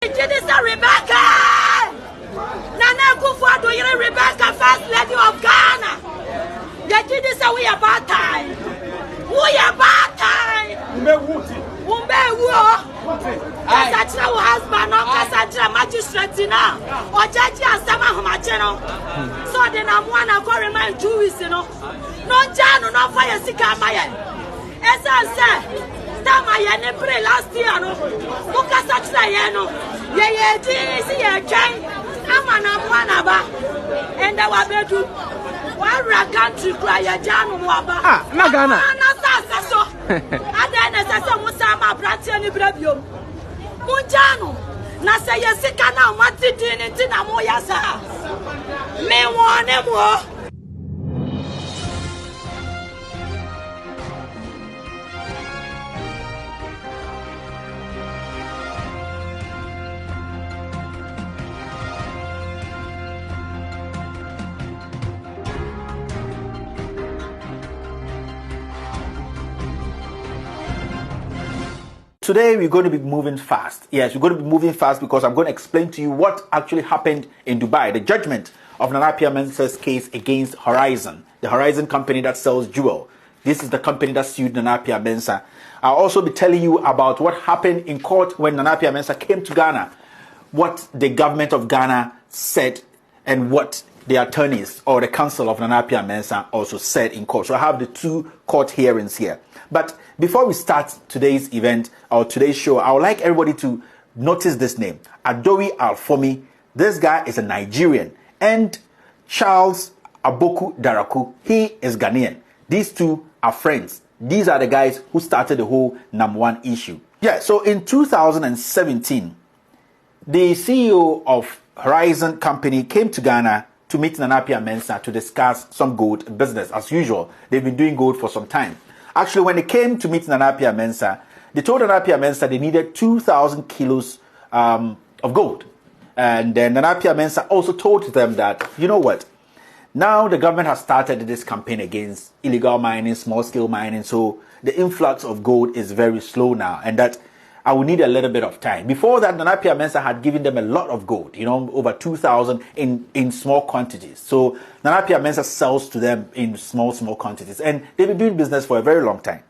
Rebecca! Nana Kufuado, you're Rebecca, first lady of Ghana. The kid is a we about time. We about time. Cassandra husband, no Cassandra magistrate now. Or judge and some of my channel. So then I'm one of our remind Jewish, you know. No Jano, no fire sick at my end. As I said, Tama pray last year, no. Look at such a no. Yeah, I'm an Amanaba. And our bedroom. One country cry a Jano Waba. Ah, Nagana. And then as I saw Musama Bratiani Brevium. Munjano. Nasa Yasikana, Matitin, and Tinamoyasa. Me one more. Today we're going to be moving fast. Yes, we're going to be moving fast because I'm going to explain to you what actually happened in Dubai. The judgment of Nana Mensah's case against Horizon, the Horizon company that sells jewel. This is the company that sued Nana Mensah. I'll also be telling you about what happened in court when Nana Mensah came to Ghana, what the government of Ghana said, and what the attorneys or the counsel of Nana Mensah also said in court. So I have the two court hearings here. But before we start today's event or today's show, I would like everybody to notice this name, Adowi Alfomi. This guy is a Nigerian. And Charles Aboku Daraku, he is Ghanaian. These two are friends. These are the guys who started the whole NAM1 issue. Yeah, so in 2017, the CEO of Horizon Company came to Ghana to meet Nana Mensah to discuss some gold business. As usual, they've been doing gold for some time. Actually, when they came to meet Nana Mensah, they told Nana Mensah they needed 2,000 kilos of gold. And then Nana Mensah also told them that, you know what, now the government has started this campaign against illegal mining, small-scale mining, so the influx of gold is very slow now, and that I will need a little bit of time. Before that, Nana Mensah had given them a lot of gold, you know, over 2,000 in small quantities. So Nana Mensah sells to them in small quantities, and they've been doing business for a very long time.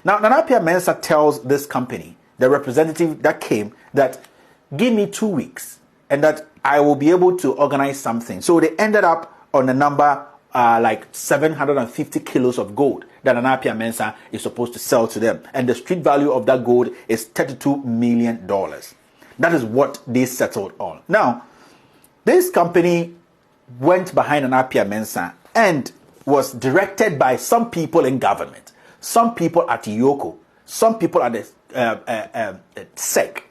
Now, Nana Mensah tells this company, the representative that came, that give me 2 weeks, and that I will be able to organize something. So they ended up on a number like 750 kilos of gold that Nana Mensah is supposed to sell to them. And the street value of that gold is $32 million. That is what they settled on. Now, this company went behind Nana Mensah and was directed by some people in government, some people at Yoko, some people at the SEC,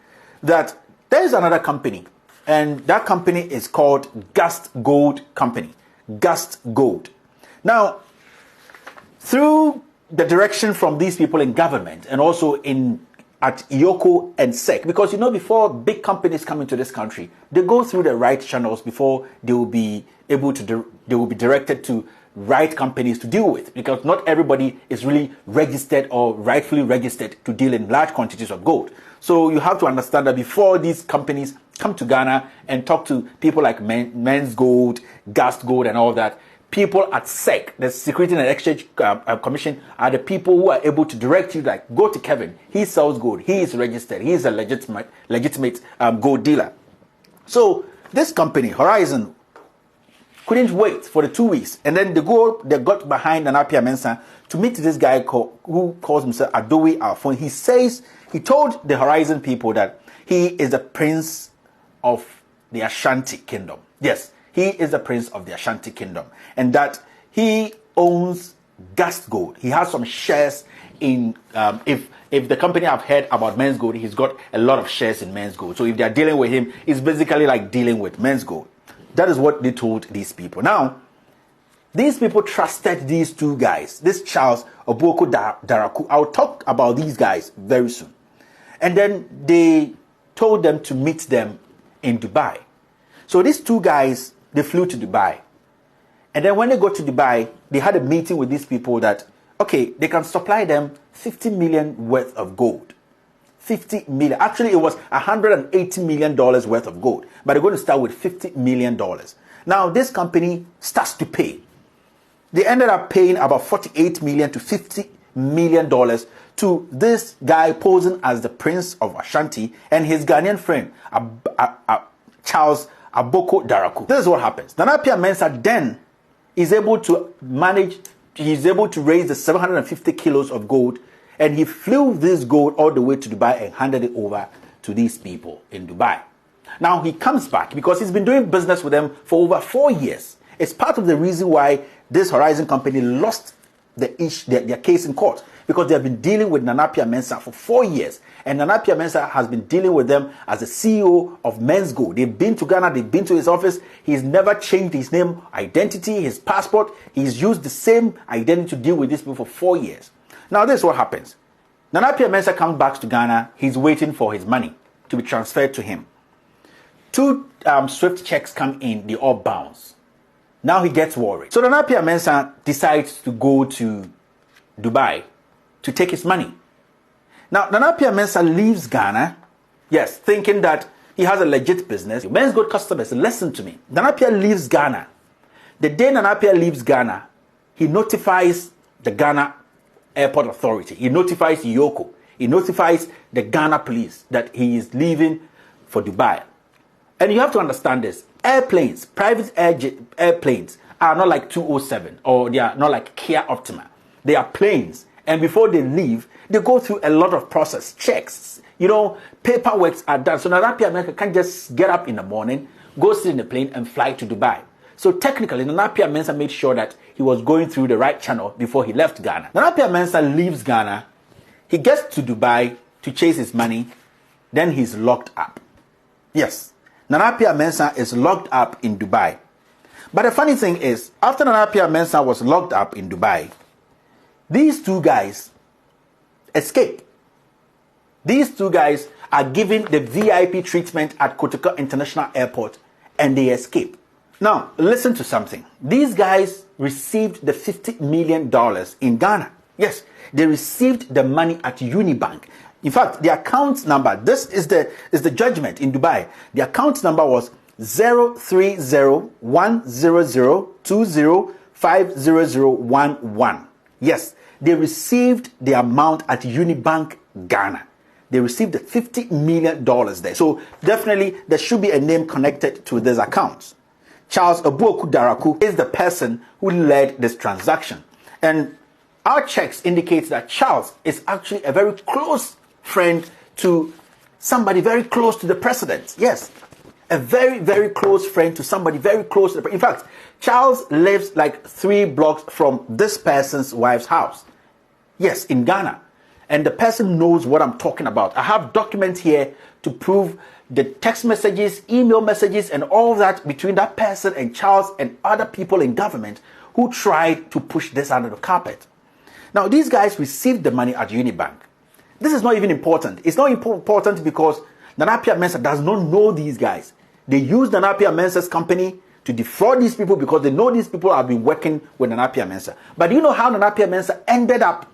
that there is another company, and that company is called Gust Gold Company. Gust Gold. Now, through the direction from these people in government and also at Yoko and SEC, because you know, before big companies come into this country, they go through the right channels before they will be able to they will be directed to right companies to deal with, because not everybody is really registered or rightfully registered to deal in large quantities of gold. So you have to understand that before these companies come to Ghana and talk to people like Men's Gold, Gust Gold and all that, people at SEC, the Security and Exchange Commission, are the people who are able to direct you, like, go to Kevin, he sells gold, he is registered, he is a legitimate gold dealer. So this company, Horizon, couldn't wait for the 2 weeks, and then they got behind Nana Mensah to meet this guy who calls himself Adowi Alfon. He told the Horizon people that he is a prince of the Ashanti Kingdom. Yes, he is a prince of the Ashanti Kingdom, and that he owns Gust Gold. He has some shares in, if the company have heard about Men's Gold, he's got a lot of shares in Men's Gold. So if they're dealing with him, it's basically like dealing with Men's Gold. That is what they told these people. Now, these people trusted these two guys, this Charles Aboku Daraku. I'll talk about these guys very soon. And then they told them to meet them in Dubai. So these two guys, they flew to Dubai. And then when they got to Dubai, they had a meeting with these people that, okay, they can supply them 50 million worth of gold. $50 million. Actually, it was $180 million worth of gold, but they're going to start with $50 million. Now, this company starts to pay. They ended up paying about $48 million to $50 million to this guy posing as the Prince of Ashanti and his Ghanaian friend, Charles Aboko Daraku. This is what happens. Nana Appiah Mensah then is able to manage, he's able to raise the 750 kilos of gold, and he flew this gold all the way to Dubai and handed it over to these people in Dubai. Now he comes back because he's been doing business with them for over 4 years. It's part of the reason why this Horizon company lost their case in court, because they have been dealing with Nana Appiah Mensah for 4 years. And Nana Appiah Mensah has been dealing with them as the CEO of Men's Gold. They've been to Ghana, they've been to his office. He's never changed his name, identity, his passport. He's used the same identity to deal with these people for 4 years. Now this is what happens. Nana Appiah Mensah comes back to Ghana. He's waiting for his money to be transferred to him. 2 Swift checks come in, they all bounce. Now he gets worried. So Nana Appiah Mensah decides to go to Dubai to take his money. Now, Nana Appiah Mensah leaves Ghana, yes, thinking that he has a legit business. Men's Gold customers, listen to me. Nana Appiah leaves Ghana. The day Nana Appiah leaves Ghana, he notifies the Ghana Airport Authority. He notifies Yoko. He notifies the Ghana police that he is leaving for Dubai. And you have to understand this. Airplanes, private airplanes, are not like 207 or they are not like Kia Optima. They are planes. And before they leave, they go through a lot of process, checks, paperwork are done. So Nana Appiah Mensah can't just get up in the morning, go sit in the plane and fly to Dubai. So technically, Nana Appiah Mensah made sure that he was going through the right channel before he left Ghana. Nana Appiah Mensah leaves Ghana. He gets to Dubai to chase his money. Then he's locked up. Yes, Nana Appiah Mensah is locked up in Dubai. But the funny thing is, after Nana Appiah Mensah was locked up in Dubai, these 2 guys escape. These 2 guys are given the VIP treatment at Kotoka International Airport and they escape. Now, listen to something. These guys received the $50 million in Ghana. Yes, they received the money at Unibank. In fact, the account number, this is the judgment in Dubai. The account number was 030-100-20-50011. Yes, they received the amount at Unibank Ghana. They received the $50 million there. So definitely there should be a name connected to this account. Charles Aboko Daraku is the person who led this transaction. And our checks indicate that Charles is actually a very close friend to somebody very close to the president. Yes, a very, very close friend to somebody very close to the president. In fact, Charles lives like 3 blocks from this person's wife's house. Yes, in Ghana. And the person knows what I'm talking about. I have documents here to prove the text messages, email messages, and all that between that person and Charles and other people in government who tried to push this under the carpet. Now, these guys received the money at Unibank. This is not even important. It's not important because Nana Appiah Mensah does not know these guys. They use Nana Appiah Mensah's company to defraud these people because they know these people have been working with Nana Appiah Mensah. But do you know how Nana Appiah Mensah ended up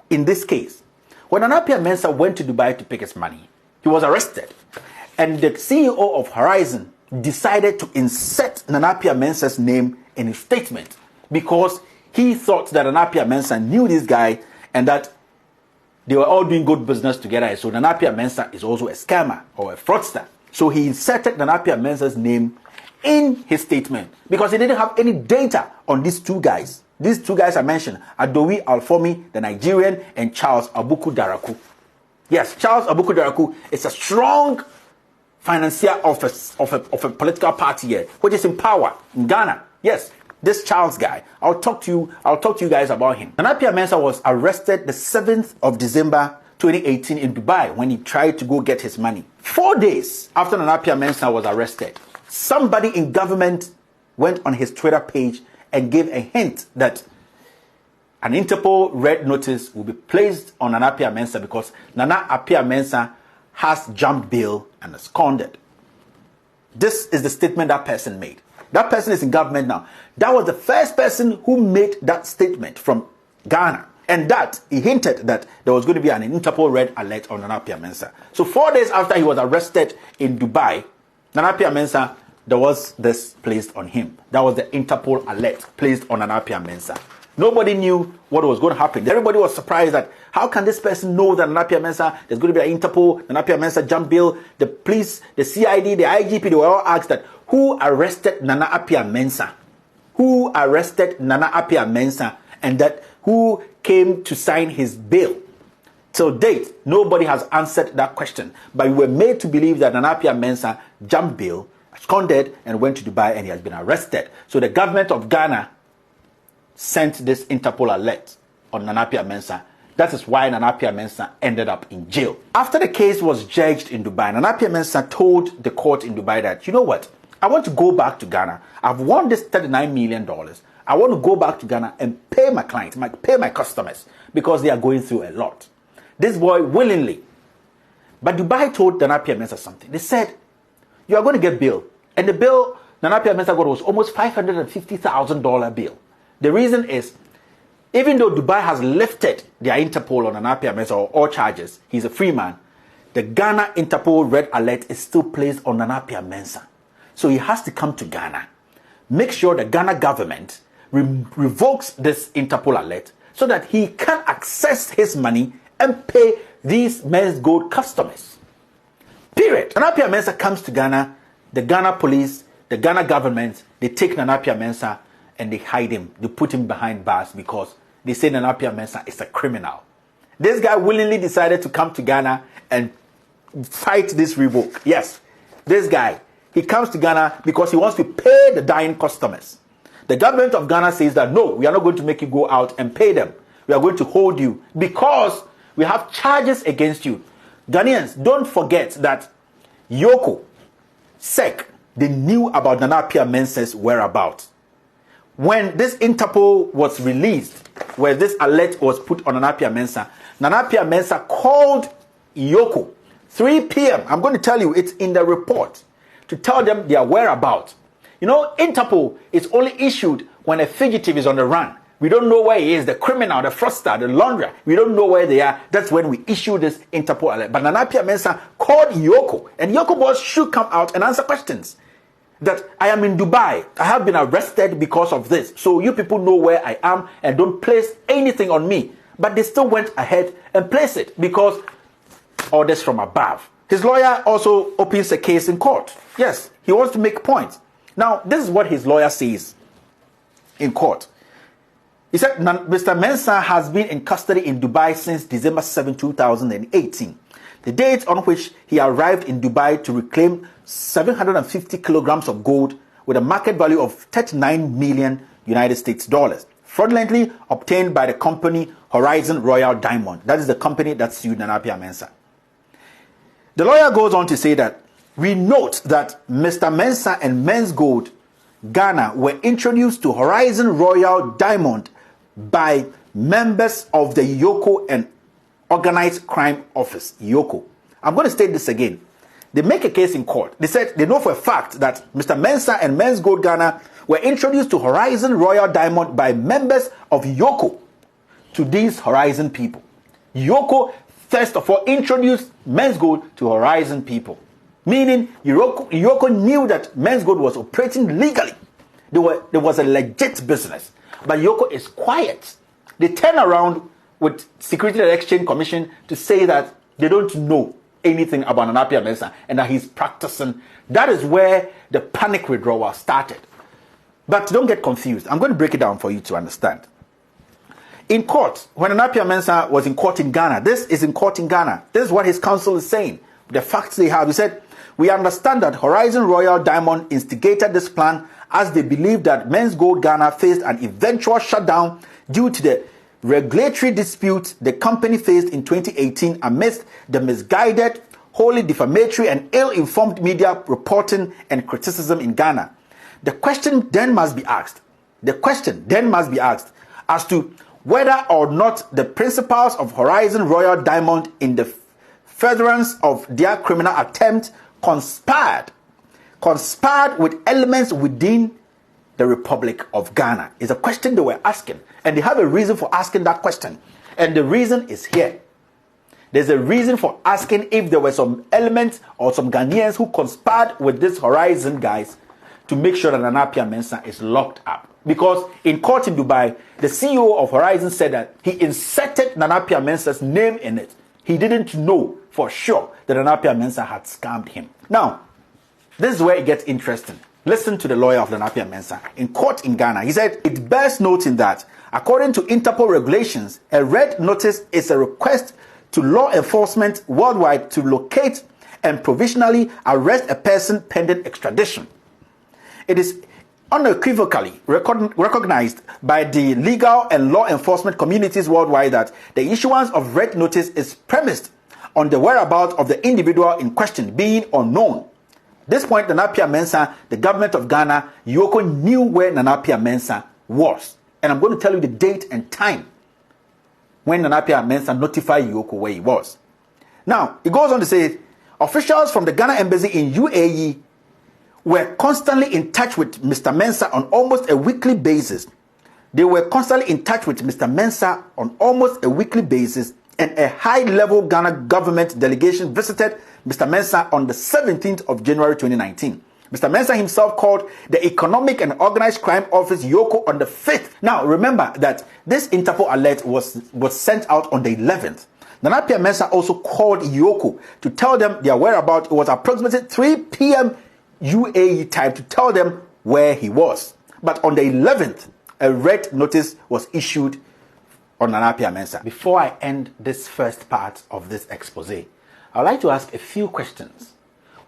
in this case? When Nana Appiah Mensah went to Dubai to pick his money, he was arrested. And the CEO of Horizon decided to insert Nana Appiah Mensah's name in his statement because he thought that Nana Appiah Mensah knew this guy and that they were all doing good business together. So Nana Appiah Mensah is also a scammer or a fraudster. So he inserted Nana Appiah Mensah's name in his statement because he didn't have any data on these 2 guys. These 2 guys I mentioned, Adowi Alfomi, the Nigerian, and Charles Aboko Daraku. Yes, Charles Aboko Daraku is a strong financier of a political party here, which is in power in Ghana. Yes, this Charles guy. I'll talk to you guys about him. Nana Appiah Mensah was arrested the 7th of December 2018 in Dubai when he tried to go get his money. 4 days after Nana Appiah Mensah was arrested, somebody in government went on his Twitter page and gave a hint that an Interpol red notice will be placed on Nana Appiah Mensah because Nana Appiah Mensah has jumped bail and absconded. This is the statement that person made. That person is in government now. That was the first person who made that statement from Ghana. And that, he hinted that there was going to be an Interpol red alert on Nana Appiah Mensah. So 4 days after he was arrested in Dubai, Nana Appiah Mensah, there was this placed on him. That was the Interpol alert placed on Nana Appiah Mensah. Nobody knew what was going to happen. Everybody was surprised that how can this person know that Nana Appiah Mensah, there's going to be an Interpol, Nana Appiah Mensah jump bill, the police, the CID, the IGP, they were all asked that who arrested Nana Appiah Mensah? Who arrested Nana Appiah Mensah? And that who came to sign his bail? Till date, nobody has answered that question. But we were made to believe that Nana Appiah Mensah jumped bail, absconded, and went to Dubai, and he has been arrested. So the government of Ghana sent this Interpol alert on Nana Appiah Mensah. That is why Nana Appiah Mensah ended up in jail. After the case was judged in Dubai, Nana Appiah Mensah told the court in Dubai that, you know what, I want to go back to Ghana. I've won this $39 million. I want to go back to Ghana and pay my clients, pay my customers, because they are going through a lot. This boy willingly. But Dubai told Nana Appiah Mensah something. They said, you are going to get bail. And the bill Nana Appiah Mensah got was almost $550,000 bill. The reason is, even though Dubai has lifted their Interpol on Nana Appiah Mensah or all charges, he's a free man, the Ghana Interpol red alert is still placed on Nana Appiah Mensah. So he has to come to Ghana, make sure the Ghana government revokes this Interpol alert so that he can access his money and pay these Men's Gold customers. Period. Nana Appiah Mensah comes to Ghana, the Ghana police, the Ghana government, they take Nana Appiah Mensah and they hide him. They put him behind bars because they say Nana Appiah Mensah is a criminal. This guy willingly decided to come to Ghana and fight this revoke. Yes, this guy, he comes to Ghana because he wants to pay the dying customers. The government of Ghana says that, no, we are not going to make you go out and pay them. We are going to hold you because we have charges against you. Ghanaians, don't forget that Yoko, SEC, they knew about Nana Appiah Mensah's whereabouts. When this Interpol was released, where this alert was put on Nana Appiah Mensah called Yoko 3 p.m. I'm going to tell you, it's in the report, to tell them their whereabouts. You know, Interpol is only issued when a fugitive is on the run. We don't know where he is, the criminal, the fraudster, the launderer. We don't know where they are. That's when we issue this Interpol alert. But Nana Appiah Mensah called Yoko, and Yoko boss should come out and answer questions. That I am in Dubai. I have been arrested because of this. So you people know where I am and don't place anything on me. But they still went ahead and placed it because orders from above. His lawyer also opens a case in court. Yes, he wants to make points. Now, this is what his lawyer says in court. He said, Mr. Mensah has been in custody in Dubai since December 7, 2018. The date on which he arrived in Dubai to reclaim 750 kilograms of gold with a market value of 39 million United States dollars, fraudulently obtained by the company Horizon Royal Diamond. That is the company that sued Nana Appiah Mensah. The lawyer goes on to say that we note that Mr. Mensah and Men's Gold Ghana were introduced to Horizon Royal Diamond by members of the Yoko and Organized Crime Office, Yoko. I'm going to state this again. They make a case in court. They said they know for a fact that Mr. Mensah and Men's Gold Ghana were introduced to Horizon Royal Diamond by members of Yoko to these Horizon people. Yoko, first of all, introduced Men's Gold to Horizon people. Meaning, Yoko knew that Men's Gold was operating legally. There was a legit business. But Yoko is quiet. They turn around with Security and Exchange Commission to say that they don't know anything about Nana Appiah Mensah and that he's practicing. That is where the panic withdrawal started. But don't get confused. I'm going to break it down for you to understand. In court, when Nana Appiah Mensah was in court in Ghana, this is in court in Ghana. This is what his counsel is saying. The facts they have. He said, we understand that Horizon Royal Diamond instigated this plan as they believed that Men's Gold Ghana faced an eventual shutdown due to the regulatory dispute the company faced in 2018 amidst the misguided, wholly defamatory and ill-informed media reporting and criticism in Ghana. The question then must be asked as to whether or not the principals of Horizon Royal Diamond in the furtherance of their criminal attempt conspired with elements within the Republic of Ghana. Is a question they were asking, and they have a reason for asking that question. And the reason is here. There's a reason for asking if there were some elements or some Ghanaians who conspired with this Horizon guys to make sure that Nana Appiah Mensah is locked up. Because in court in Dubai, the CEO of Horizon said that he inserted Nana Appiah Mensah's name in it. He didn't know for sure that Nana Appiah Mensah had scammed him. Now, this is where it gets interesting. Listen to the lawyer of Nana Appiah Mensah. In court in Ghana, he said, it bears noting that, according to Interpol regulations, a red notice is a request to law enforcement worldwide to locate and provisionally arrest a person pending extradition. It is unequivocally recognized by the legal and law enforcement communities worldwide that the issuance of red notice is premised on the whereabouts of the individual in question being unknown. At this point, Nana Appiah Mensah, the government of Ghana, Yoko knew where Nana Appiah Mensah was. And I'm going to tell you the date and time when Nana Appiah Mensah notified Yoko where he was. Now, it goes on to say, officials from the Ghana embassy in UAE were constantly in touch with Mr. Mensah on almost a weekly basis. They were constantly in touch with Mr. Mensah on almost a weekly basis, and a high-level Ghana government delegation visited Mr. Mensah on the 17th of January 2019. Mr. Mensah himself called the Economic and Organized Crime Office Yoko on the 5th. Now, remember that this Interpol alert was sent out on the 11th. Nana Appiah Mensah also called Yoko to tell them their whereabouts. It was approximately 3 p.m. UAE time to tell them where he was. But on the 11th, a red notice was issued on Nana Appiah Mensah. Before I end this first part of this expose, I'd like to ask a few questions.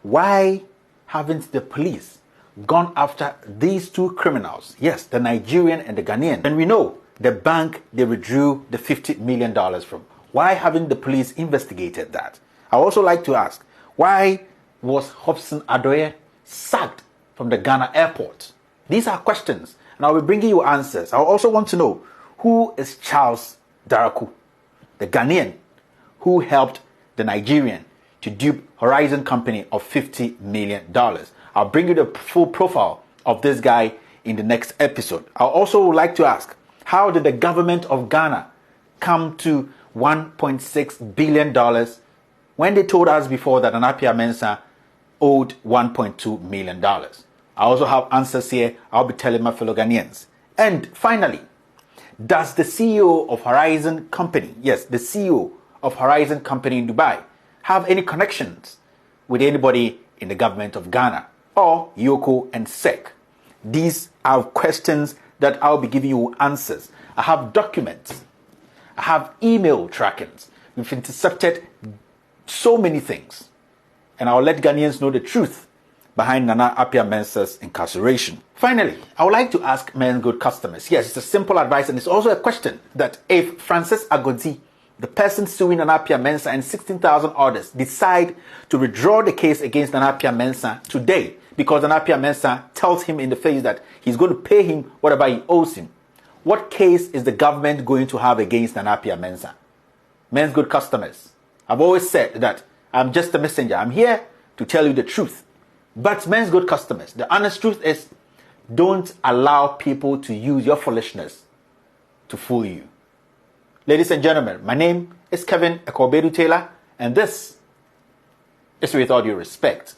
Why haven't the police gone after these two criminals? Yes, the Nigerian and the Ghanaian. And we know the bank they withdrew the $50 million from. Why haven't the police investigated that? I also like to ask, why was Hobson Adoye sacked from the Ghana airport? These are questions, and I will bring you answers. I also want to know, who is Charles Daraku, the Ghanaian who helped the Nigerian to dupe Horizon Company of $50 million? I'll bring you the full profile of this guy in the next episode. I also would like to ask, how did the government of Ghana come to $1.6 billion when they told us before that Nana Appiah Mensah owed $1.2 million? I also have answers here I'll be telling my fellow Ghanaians. And finally, does the CEO of Horizon Company, yes, the CEO of Horizon Company in Dubai, have any connections with anybody in the government of Ghana or Yoko and SEC? These are questions that I'll be giving you answers. I have documents. I have email trackings. We've intercepted so many things. And I'll let Ghanaians know the truth behind Nana Appiah Mensah's incarceration. Finally, I would like to ask men good customers. Yes, it's a simple advice, and it's also a question that if Francis Agodi, the person suing Nana Appiah Mensah and 16,000 others, decide to withdraw the case against Nana Appiah Mensah today, because Nana Appiah Mensah tells him in the face that he's going to pay him whatever he owes him, what case is the government going to have against Nana Appiah Mensah? Men's good customers, I've always said that I'm just a messenger. I'm here to tell you the truth. But men's good customers, the honest truth is, don't allow people to use your foolishness to fool you. Ladies and gentlemen, my name is Kevin Ekobedu Taylor, and this is With All Due Respect.